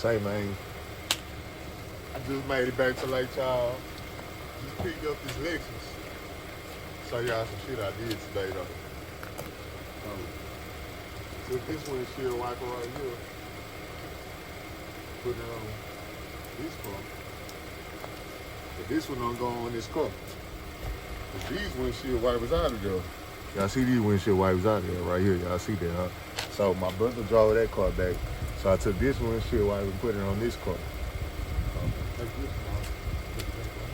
say, man. I just made it back to Lake Charles. Just picked up this Lexus. Show y'all some shit I did today, though. Took this windshield wiper right here. Put it on this car. But this one don't go on this car. Cause these windshield wipers out of there. Y'all see these windshield wipers out of there right here. Y'all see that, huh? So my brother drove that car back. So I took this windshield wiper and put it on this car. Take this one off. Put it back on.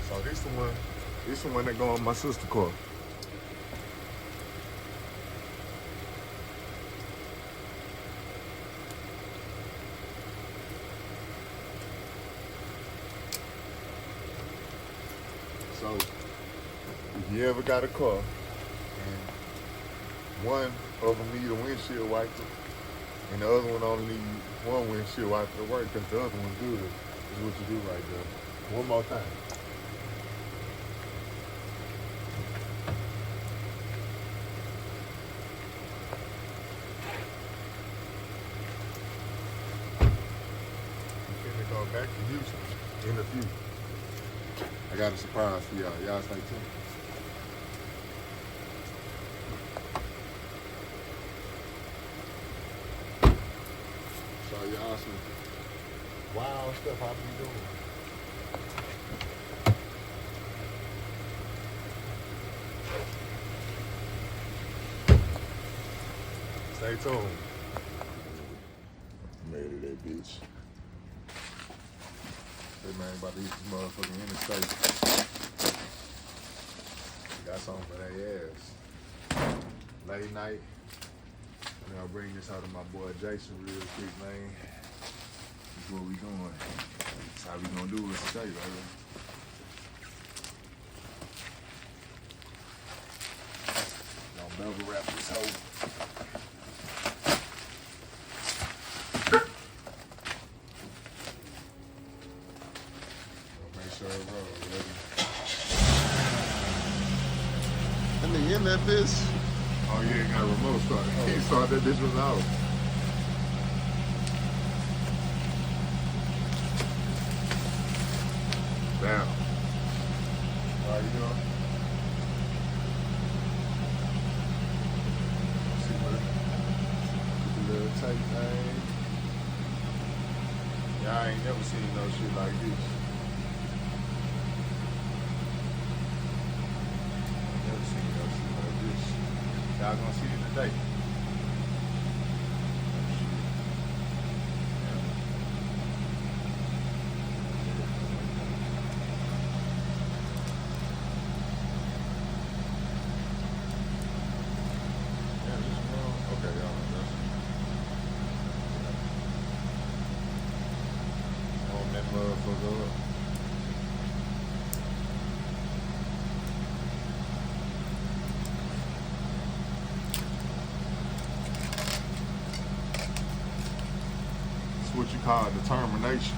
So this the one that go on my sister's car. So if you ever got a car and one of them need a windshield wiper and the other one only need one windshield wiper to work because the other one's good, is what you do right there. One more time. Go back to Houston in a few. I got a surprise for y'all. Y'all stay tuned. So y'all some wild stuff I be doing. Stay tuned. Made it that bitch. Hey man, about to eat this motherfucking interstate. Got something for their ass. Late night. And I'll bring this out to my boy Jason real quick, man. This is what we doing. That's how we gonna do it today, right? Gonna bubble wrap this hoe. And they in that bitch. Oh yeah, got a remote start. He started that bitch was out. Damn. How you doing? See what the little tight thing. Yeah, I ain't never seen no shit like this. Y'all gonna see it today. Okay, y'all. On that motherfucker up. What you call determination.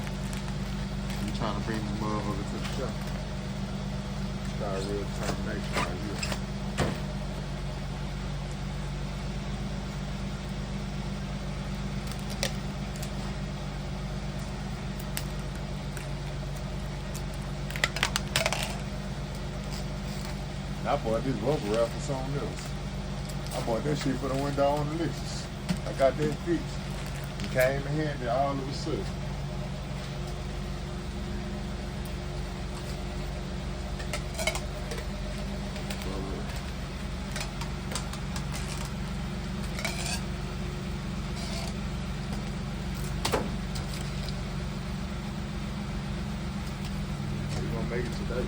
You trying to bring the motherfucker to the shop. It's got real determination right here. I bought this rubber wrap for something else. I bought that shit for the window on the Lexus. I got that fixed. It came in handy all of a sudden. We're gonna make it today.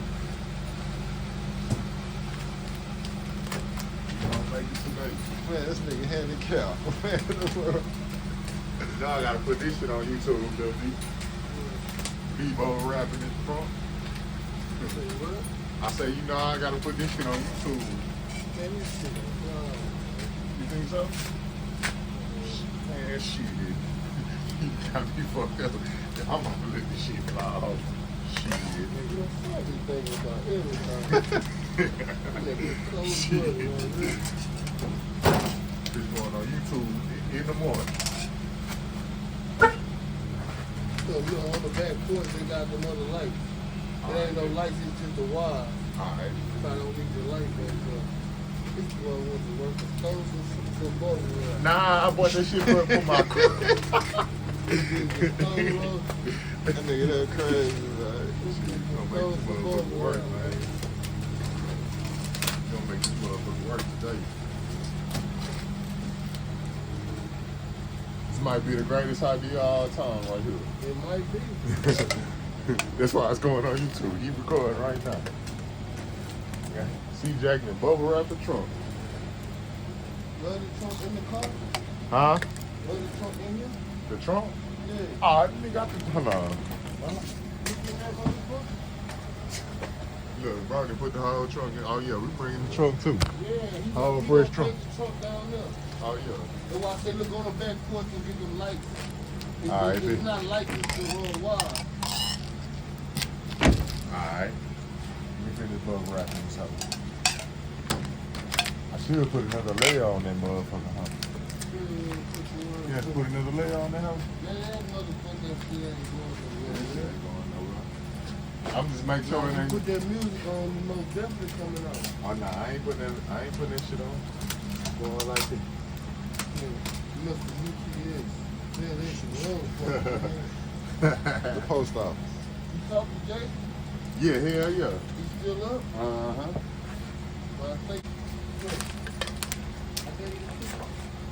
Man, this nigga handicapped. Man, in the world. Now I gotta put this shit on YouTube, WB. Bebo rapping in the front. I say, you know, I gotta put this shit on YouTube. Man, this shit is You think so? Man, shit. He got me fucked up. I'm gonna let this shit fly off. Shit. I be thinking about everything. Shit. It's going on YouTube in the morning. So you know, on the back porch, they got them other lights. It ain't no lights, it's just a wire. Alright. So I don't need the light back there. This boy wants to work for stoves and some both. Nah, I bought that shit for my car. That nigga that crazy, man. Gonna make this motherfucker work, man. Gonna make this motherfucker work today. This might be the greatest idea of all time right here. It might be. That's why it's going on YouTube. He recording right now. Yeah. Cjack and bubble wrap the trunk. Love the trunk in the car? Huh? Love the trunk in here? The trunk? Yeah. Oh, I didn't got the. Hold on. You can have on the book? Look, bro, they put the whole trunk in. Oh, yeah, we bringing the trunk too. Yeah, he Whole he fresh gonna trunk. take the trunk down there. Oh, yeah. That's why I say look on the back porch and get them lights. Alright, It's not lights, it's the wire. Alright. Let me finish bubble wrapping this up. I should put another layer on that motherfucker, huh? You have to put another layer on that, huh? Yeah, that motherfucker shit ain't going nowhere. I'm just making sure it ain't. Put that music on, you most definitely coming out. Oh, nah, I ain't putting that shit on. Going like this. You must be UPS. Yeah, they should The post office. You talk to Jay? Yeah, hell yeah. He still up? Uh-huh. Well, I think, I gave you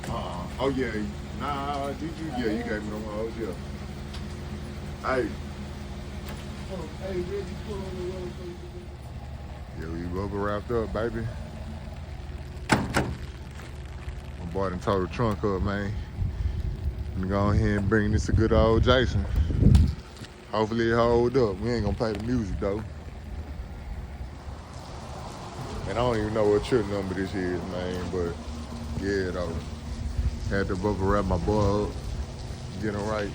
the Oh, yeah. Nah, did you? Yeah, you gave me them hoes, yeah. Hey. Oh, hey, Reggie, put on the road so you can Yeah, we bubble wrapped up, baby. My boy done tore the trunk up, man. I'm gonna go ahead and bring this to good old Jason. Hopefully it hold up. We ain't gonna play the music though. And I don't even know what trip number this is, man, but yeah though. Had to bubble wrap my boy up. Get him right.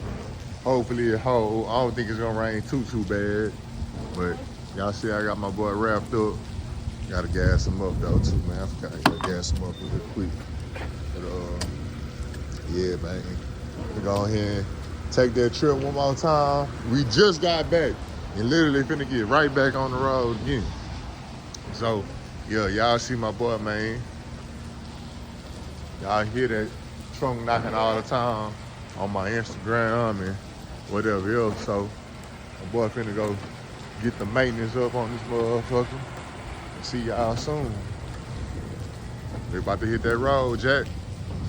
Hopefully it hold. I don't think it's gonna rain too bad. But y'all see I got my boy wrapped up. Gotta gas him up though too, man. I forgot I gotta gas him up real quick. But yeah, man. We go ahead and take that trip one more time. We just got back and literally finna get right back on the road again. So yeah, y'all see my boy, man. Y'all hear that trunk knocking all the time on my Instagram and whatever else. So my boy finna go get the maintenance up on this motherfucker. See y'all soon. We about to hit that road, Jack.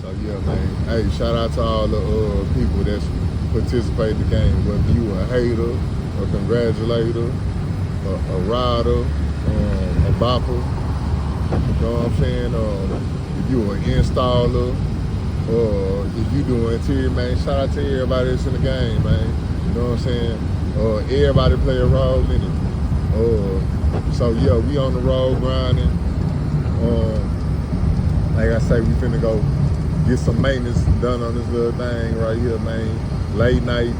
So yeah, man. Hey, shout out to all the people that's participate in the game. Whether you a hater, a congratulator, a rider, a bopper. You know what I'm saying? If you an installer, or if you doing interior, man, shout out to everybody that's in the game, man. You know what I'm saying? Everybody play a role in it. So yeah, we on the road grinding. Like I say, we finna go get some maintenance done on this little thing right here, man. Late night,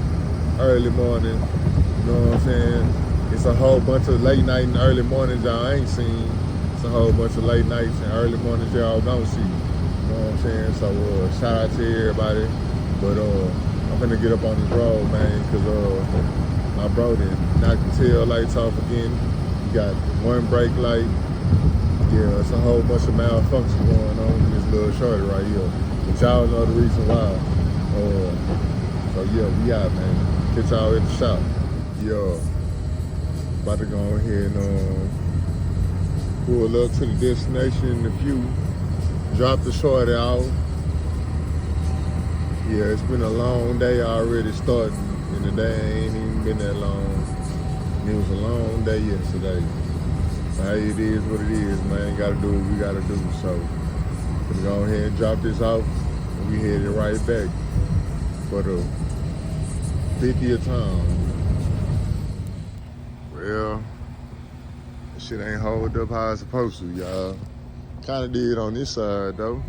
early morning. You know what I'm saying? It's a whole bunch of late night and early mornings y'all ain't seen. It's a whole bunch of late nights and early mornings y'all don't see. You know what I'm saying? So shout out to everybody. But I'm gonna get up on this road, man, cause my bro done knocked the tail lights off again. You got one brake light. Yeah, it's a whole bunch of malfunction going on in this little shorty right here. But y'all know the reason why. So yeah, we out, man. Catch y'all at the shop. Yo, about to go ahead and pull up to the destination in a few. Drop the shorty out. Yeah, it's been a long day already starting, and the day ain't even been that long. And it was a long day yesterday. Hey, it is what it is, man. Gotta do what we gotta do. So, we're gonna go ahead and drop this off, and we headed right back for the 50th time. Well, this shit ain't hold up how it's supposed to, y'all. Kinda did on this side, though.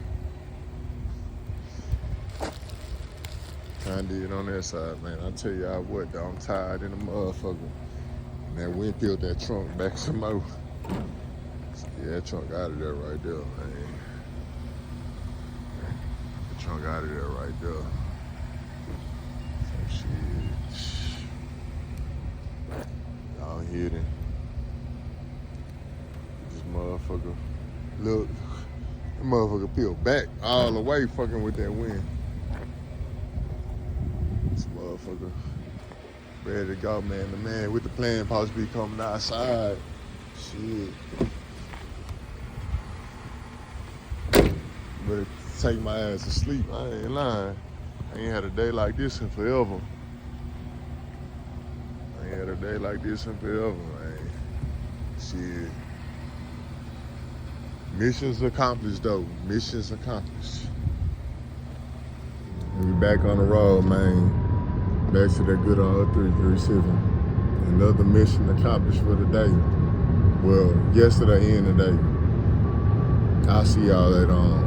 Kinda done did on that side, man. I tell y'all what, though, I'm tired in the motherfucker. And that wind peeled that trunk back some more. Yeah, that trunk out of there right there, man. The trunk out of there right there. So shit. Y'all hear it. This motherfucker, look, that motherfucker peeled back all the way fucking with that wind. This motherfucker ready to go, man. The man with the plan supposed to be coming outside. Shit. Better take my ass to sleep. I ain't lying. I ain't had a day like this in forever. I ain't had a day like this in forever, man. Shit. Missions accomplished, though. Missions accomplished. And we back on the road, man. Back to that good old 337. Another mission accomplished for the day. Well, yesterday and today. I'll see y'all later on.